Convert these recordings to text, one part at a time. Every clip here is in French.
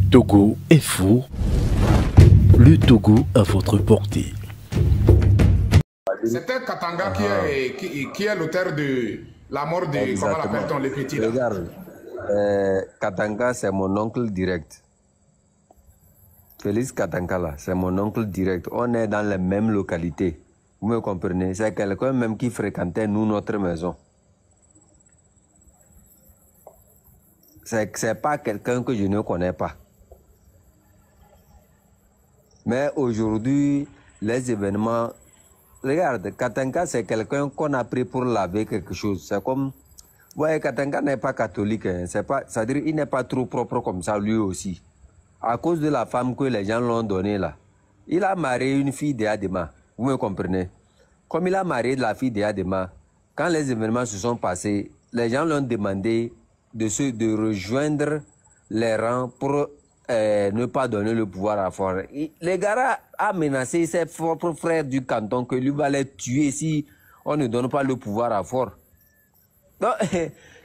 Togo est fou. Le Togo à votre portée. C'est un Katanga qui est l'auteur de la mort de, comment l'appelle-t-on, les petits là. Regarde, Katanga, c'est mon oncle direct. Félix Katanga, là, c'est mon oncle direct. On est dans les mêmes localités. Vous me comprenez? C'est quelqu'un même qui fréquentait, nous, notre maison. C'est pas quelqu'un que je ne connais pas. Mais aujourd'hui, les événements... Regarde, Katanga, c'est quelqu'un qu'on a pris pour laver quelque chose. C'est comme... Ouais, Katanga n'est pas catholique. Hein. C'est-à-dire qu'il n'est pas trop propre comme ça, lui aussi. À cause de la femme que les gens l'ont donnée, là. Il a marié une fille d'Adema. Vous me comprenez? Comme il a marié la fille d'Adema, quand les événements se sont passés, les gens l'ont demandé de rejoindre les rangs pour ne pas donner le pouvoir à Fort. Le gars a menacé ses propres frères du canton que lui va les tuer si on ne donne pas le pouvoir à Fort. Donc,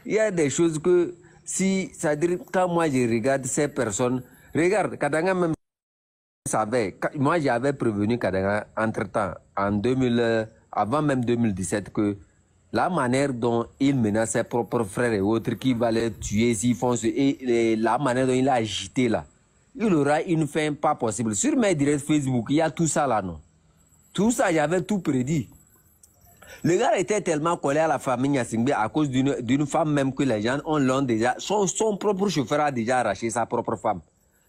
il y a des choses que, c'est-à-dire, quand moi je regarde ces personnes, regarde, Katanga même savait, moi j'avais prévenu Katanga entre-temps, avant même 2017, que la manière dont il menace ses propres frères et autres qui va les tuer s'ils font ce... Et la manière dont il a agité là, il aura une fin pas possible. Sur mes directs Facebook, il y a tout ça là, non? Tout ça, j'avais tout prédit. Le gars était tellement collé à la famille Nyasingbe à cause d'une femme même que les gens l'ont déjà... Son propre chauffeur a déjà arraché sa propre femme.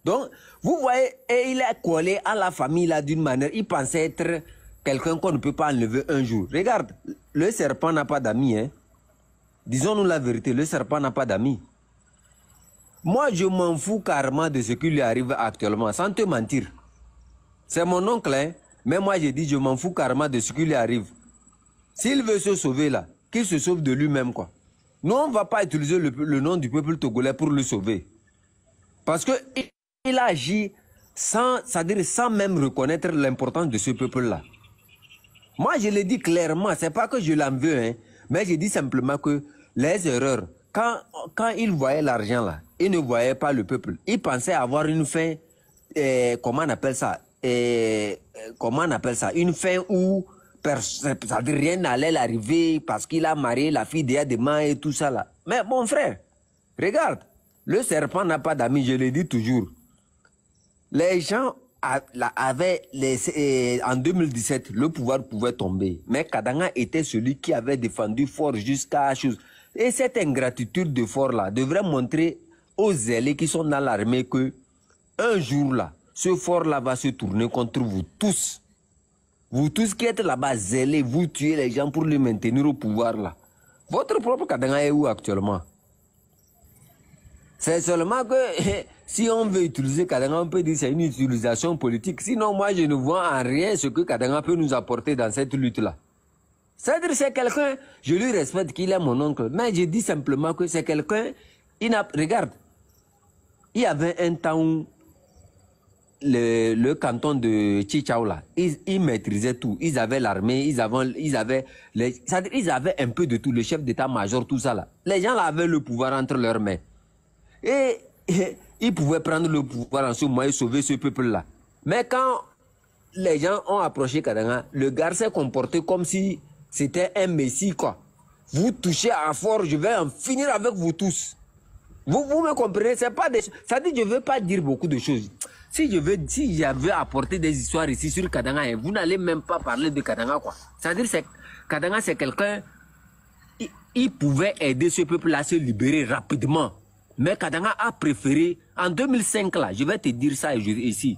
Donc, vous voyez, et il est collé à la famille là d'une manière... Il pensait être quelqu'un qu'on ne peut pas enlever un jour. Regarde, le serpent n'a pas d'amis, hein. Disons-nous la vérité, le serpent n'a pas d'amis. Moi, je m'en fous carrément de ce qui lui arrive actuellement, sans te mentir. C'est mon oncle, hein. Mais moi, j'ai dit, je m'en fous carrément de ce qui lui arrive. S'il veut se sauver là, qu'il se sauve de lui-même, quoi. Nous, on ne va pas utiliser le nom du peuple togolais pour le sauver. Parce qu'il agit c'est-à-dire sans même reconnaître l'importance de ce peuple-là. Moi, je le dis clairement, c'est pas que je l'en veux, hein, mais je dis simplement que les erreurs, quand il voyait l'argent là, il ne voyait pas le peuple. Il pensait avoir une fin, comment on appelle ça, une fin où rien n'allait l'arriver parce qu'il a marié la fille d'Adema et tout ça là. Mais mon frère, regarde, le serpent n'a pas d'amis, je le dis toujours. Les gens avaient, en 2017, le pouvoir pouvait tomber. Mais Katanga était celui qui avait défendu Fort jusqu'à chose. Et cette ingratitude de Fort là devrait montrer aux zélés qui sont dans l'armée que un jour là, ce Fort là va se tourner contre vous tous. Vous tous qui êtes là-bas zélés, vous tuez les gens pour les maintenir au pouvoir là. Votre propre Katanga est où actuellement? C'est seulement que si on veut utiliser Katanga, on peut dire que c'est une utilisation politique. Sinon, moi, je ne vois en rien ce que Katanga peut nous apporter dans cette lutte-là. C'est-à-dire que c'est quelqu'un, je lui respecte qu'il est mon oncle, mais je dis simplement que c'est quelqu'un, regarde, il y avait un temps où le canton de Chichao, là, ils maîtrisaient tout. Ils avaient l'armée, ils avaient un peu de tout, le chef d'état-major, tout ça là. Les gens là avaient le pouvoir entre leurs mains. Et ils pouvaient prendre le pouvoir en ce moment et sauver ce peuple-là. Mais quand les gens ont approché Katanga, le gars s'est comporté comme si c'était un messie, quoi. Vous touchez à Fort, je vais en finir avec vous tous. Vous me comprenez? C'est pas des... Ça dit, je ne veux pas dire beaucoup de choses. Si j'avais apporté des histoires ici sur Katanga, vous n'allez même pas parler de Katanga, quoi. C'est-à-dire que Katanga, c'est quelqu'un... Il pouvait aider ce peuple-là à se libérer rapidement. Mais Katanga a préféré, en 2005 là, je vais te dire ça ici.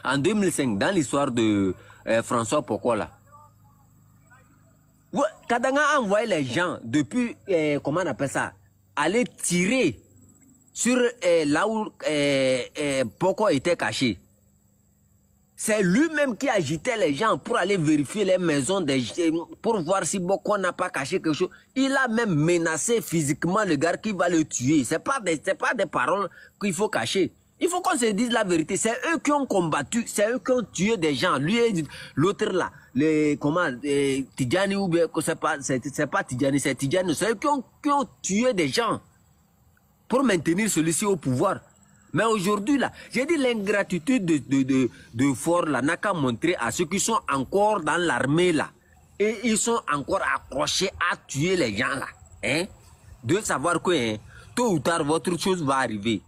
En 2005, dans l'histoire de François Poko là, Katanga a envoyé les gens depuis, comment on appelle ça, aller tirer sur là où Poko était caché. C'est lui-même qui agitait les gens pour aller vérifier les maisons, pour voir si Boko n'a pas caché quelque chose. Il a même menacé physiquement le gars qui va le tuer. Ce n'est pas des paroles qu'il faut cacher. Il faut qu'on se dise la vérité. C'est eux qui ont combattu, c'est eux qui ont tué des gens. Lui et l'autre là, Tidjani ou bien, c'est pas Tidjani, c'est Tidjani. C'est eux qui ont tué des gens pour maintenir celui-ci au pouvoir. Mais aujourd'hui, là, j'ai dit l'ingratitude de Ford, là, n'a qu'à montrer à ceux qui sont encore dans l'armée, là. Et ils sont encore accrochés à tuer les gens, là. Hein? De savoir que, hein, tôt ou tard, votre chose va arriver.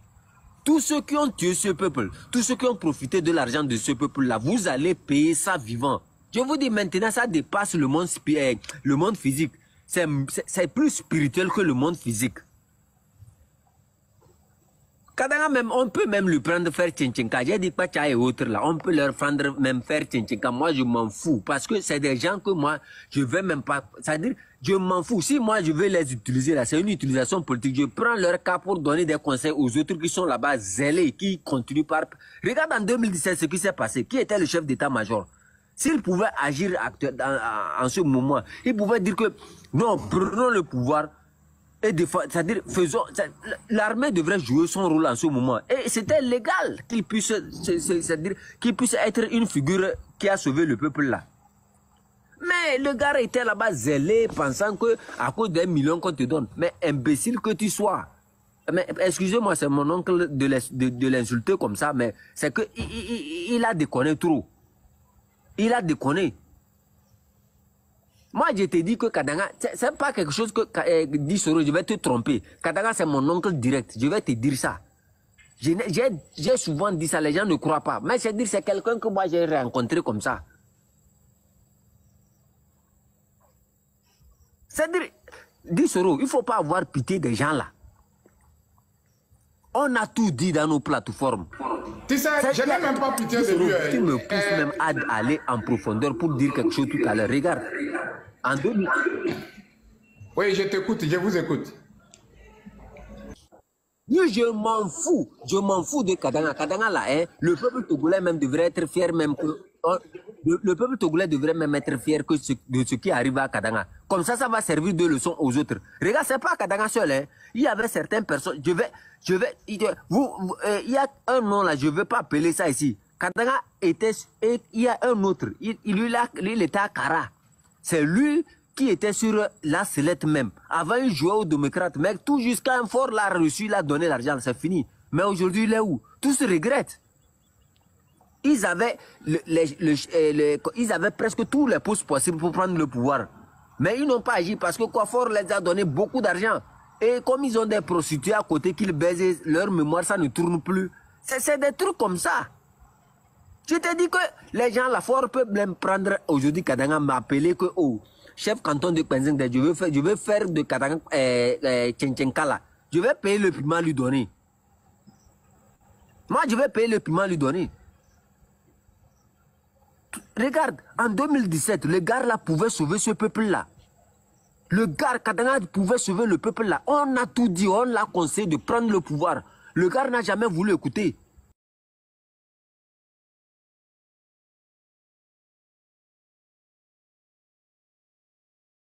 Tous ceux qui ont tué ce peuple, tous ceux qui ont profité de l'argent de ce peuple-là, vous allez payer ça vivant. Je vous dis maintenant, ça dépasse le monde physique. C'est plus spirituel que le monde physique. Kadanga même, on peut même lui prendre faire tchinchinka. J'ai dit Pacha et autres là, on peut leur prendre même faire tchinchinka. Moi, je m'en fous parce que c'est des gens que moi, je vais même pas. C'est-à-dire, je m'en fous. Si moi, je vais les utiliser là, c'est une utilisation politique. Je prends leur cas pour donner des conseils aux autres qui sont là-bas zélés, qui continuent par. Regarde en 2017 ce qui s'est passé. Qui était le chef d'état-major? S'il pouvait agir en ce moment, il pouvait dire que non, prenons le pouvoir. Et c'est-à-dire, l'armée devrait jouer son rôle en ce moment. Et c'était légal qu'il puisse, c'est-à-dire, qu'il puisse être une figure qui a sauvé le peuple là. Mais le gars était là-bas zélé, pensant que à cause des millions qu'on te donne. Mais imbécile que tu sois. Mais excusez-moi, c'est mon oncle de l'insulter comme ça, mais c'est que il a déconné trop. Il a déconné. Moi, je te dis que Kadanga, c'est pas quelque chose que dit Soro, je vais te tromper. Kadanga, c'est mon oncle direct. Je vais te dire ça. J'ai souvent dit ça, les gens ne croient pas. Mais c'est dire, c'est quelqu'un que moi j'ai rencontré comme ça. C'est-à-dire, dit Soro, il ne faut pas avoir pitié des gens là. On a tout dit dans nos plateformes. Tu sais, je n'ai même pas pitié de lui. Tu me pousses même à aller en profondeur pour dire quelque chose tout à l'heure. Regarde. En 2000... Oui, je t'écoute, je vous écoute. Je m'en fous de Kadanga. Kadanga là, hein, le peuple togolais même devrait être fier même que... Le peuple togolais devrait même être fier que de ce qui arrive à Kadanga. Comme ça va servir de leçon aux autres. Regarde, c'est pas Kadanga seul, hein. Il y avait certaines personnes, il y a un nom là, je ne vais pas appeler ça ici. Kadanga était, et il y a un autre, il était à Kara. C'est lui qui était sur la sellette même. Avant, il jouait aux démocrates, mais tout jusqu'à un fort l'a reçu, il a donné l'argent, c'est fini. Mais aujourd'hui, il est où? Tous se regrettent. Ils avaient, ils avaient presque tous les postes possibles pour prendre le pouvoir. Mais ils n'ont pas agi parce que Coiffeur les a donné beaucoup d'argent. Et comme ils ont des prostituées à côté qu'ils baisent, leur mémoire, ça ne tourne plus. C'est des trucs comme ça. Je te dis que les gens, la Fort peuvent même prendre aujourd'hui Kadanga, m'appeler que, oh, chef canton de Penzing, je veux faire de Kadanga, Tchenkala. Je vais payer le piment à lui donner. Moi, je vais payer le piment à lui donner. Regarde, en 2017, le gars là pouvait sauver ce peuple-là. Le gars Kadanga pouvait sauver le peuple là. On a tout dit, on l'a conseillé de prendre le pouvoir. Le gars n'a jamais voulu écouter.